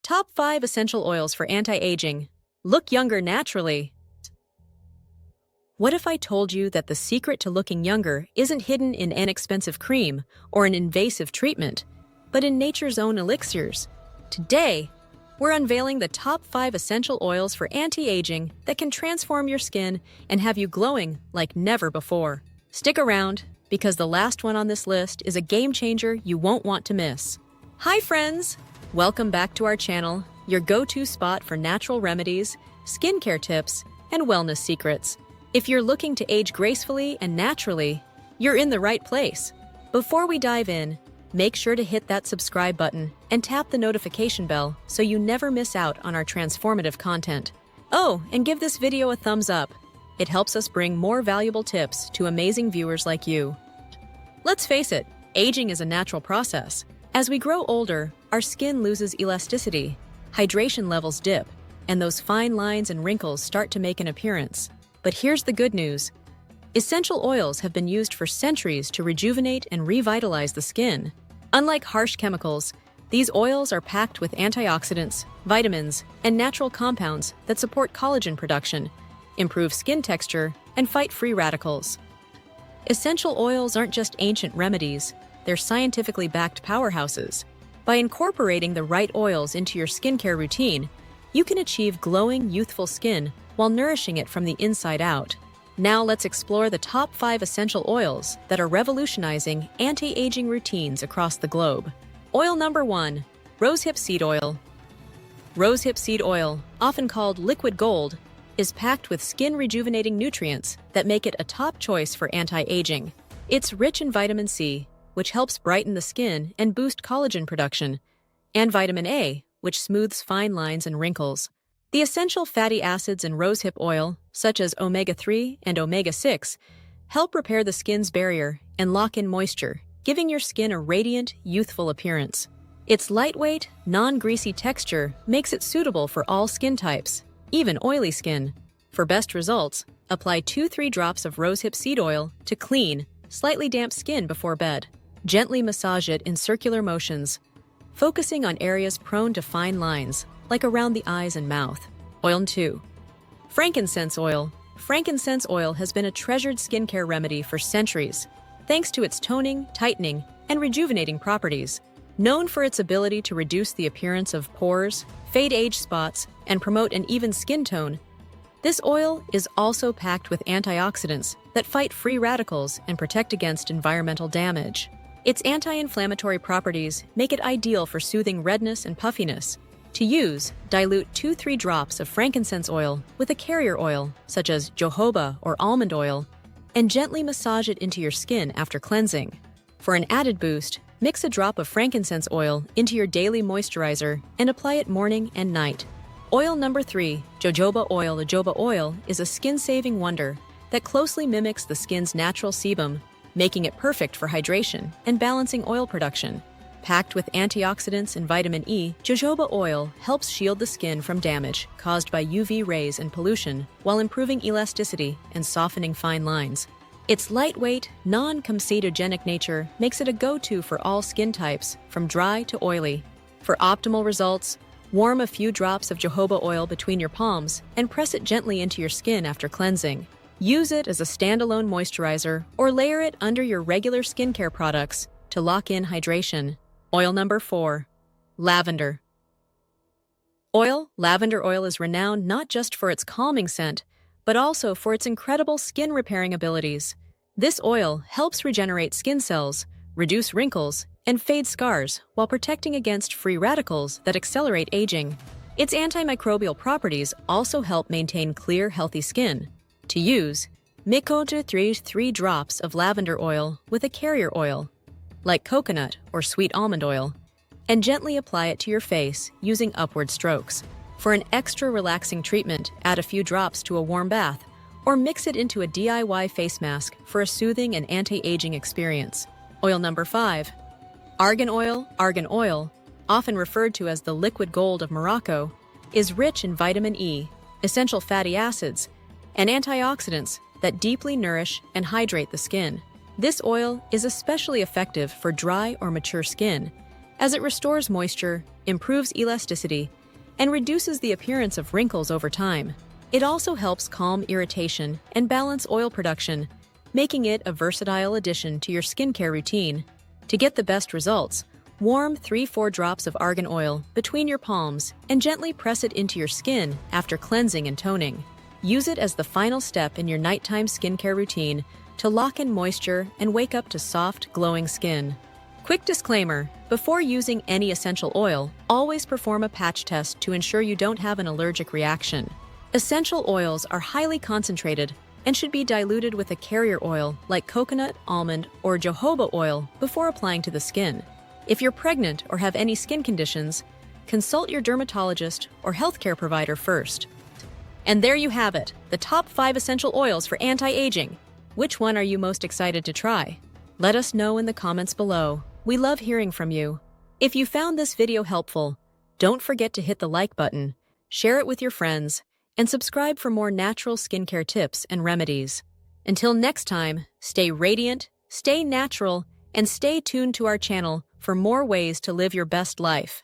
Top 5 Essential Oils for Anti-Aging. Look younger naturally. What if I told you that the secret to looking younger isn't hidden in an expensive cream or an invasive treatment, but in nature's own elixirs? Today, we're unveiling the top 5 essential oils for anti-aging that can transform your skin and have you glowing like never before. Stick around, because the last one on this list is a game changer you won't want to miss. Hi friends! Welcome back to our channel, your go-to spot for natural remedies, skincare tips, and wellness secrets. If you're looking to age gracefully and naturally, you're in the right place. Before we dive in, make sure to hit that subscribe button and tap the notification bell so you never miss out on our transformative content. Oh, and give this video a thumbs up. It helps us bring more valuable tips to amazing viewers like you. Let's face it, aging is a natural process. As we grow older, our skin loses elasticity, hydration levels dip, and those fine lines and wrinkles start to make an appearance. But here's the good news. Essential oils have been used for centuries to rejuvenate and revitalize the skin. Unlike harsh chemicals, these oils are packed with antioxidants, vitamins, and natural compounds that support collagen production, improve skin texture, and fight free radicals. Essential oils aren't just ancient remedies, they're scientifically backed powerhouses. By incorporating the right oils into your skincare routine, you can achieve glowing, youthful skin while nourishing it from the inside out. Now let's explore the top 5 essential oils that are revolutionizing anti-aging routines across the globe. Oil number 1, Rosehip seed oil. Rosehip seed oil, often called liquid gold, is packed with skin-rejuvenating nutrients that make it a top choice for anti-aging. It's rich in vitamin C, which helps brighten the skin and boost collagen production, and vitamin A, which smooths fine lines and wrinkles. The essential fatty acids in rosehip oil, such as omega-3 and omega-6, help repair the skin's barrier and lock in moisture, giving your skin a radiant, youthful appearance. Its lightweight, non-greasy texture makes it suitable for all skin types, even oily skin. For best results, apply 2-3 drops of rosehip seed oil to clean, slightly damp skin before bed. Gently massage it in circular motions, focusing on areas prone to fine lines, like around the eyes and mouth. Oil 2. Frankincense oil. Frankincense oil has been a treasured skincare remedy for centuries, thanks to its toning, tightening, and rejuvenating properties. Known for its ability to reduce the appearance of pores, fade age spots, and promote an even skin tone, this oil is also packed with antioxidants that fight free radicals and protect against environmental damage. Its anti-inflammatory properties make it ideal for soothing redness and puffiness. To use, dilute 2-3 drops of frankincense oil with a carrier oil, such as jojoba or almond oil, and gently massage it into your skin after cleansing. For an added boost, mix a drop of frankincense oil into your daily moisturizer and apply it morning and night. Oil number 3, jojoba oil. Jojoba oil is a skin-saving wonder that closely mimics the skin's natural sebum, making it perfect for hydration and balancing oil production. Packed with antioxidants and vitamin E, jojoba oil helps shield the skin from damage caused by UV rays and pollution while improving elasticity and softening fine lines. Its lightweight, non-comedogenic nature makes it a go-to for all skin types, from dry to oily. For optimal results, warm a few drops of jojoba oil between your palms and press it gently into your skin after cleansing. Use it as a standalone moisturizer or layer it under your regular skincare products to lock in hydration. Oil number 4, lavender. Lavender oil is renowned not just for its calming scent, but also for its incredible skin-repairing abilities. This oil helps regenerate skin cells, reduce wrinkles, and fade scars while protecting against free radicals that accelerate aging. Its antimicrobial properties also help maintain clear, healthy skin. To use, mix 3 drops of lavender oil with a carrier oil, like coconut or sweet almond oil, and gently apply it to your face using upward strokes. For an extra relaxing treatment, add a few drops to a warm bath, or mix it into a DIY face mask for a soothing and anti-aging experience. Oil number 5, argan oil. Argan oil, often referred to as the liquid gold of Morocco, is rich in vitamin E, essential fatty acids, and antioxidants that deeply nourish and hydrate the skin. This oil is especially effective for dry or mature skin, as it restores moisture, improves elasticity, and reduces the appearance of wrinkles over time. It also helps calm irritation and balance oil production, making it a versatile addition to your skincare routine. To get the best results, warm 3-4 drops of argan oil between your palms and gently press it into your skin after cleansing and toning. Use it as the final step in your nighttime skincare routine to lock in moisture and wake up to soft, glowing skin. Quick disclaimer: before using any essential oil, always perform a patch test to ensure you don't have an allergic reaction. Essential oils are highly concentrated and should be diluted with a carrier oil like coconut, almond, or jojoba oil before applying to the skin. If you're pregnant or have any skin conditions, consult your dermatologist or healthcare provider first. And there you have it, the top 5 essential oils for anti-aging. Which one are you most excited to try? Let us know in the comments below. We love hearing from you. If you found this video helpful, don't forget to hit the like button, share it with your friends, and subscribe for more natural skincare tips and remedies. Until next time, stay radiant, stay natural, and stay tuned to our channel for more ways to live your best life.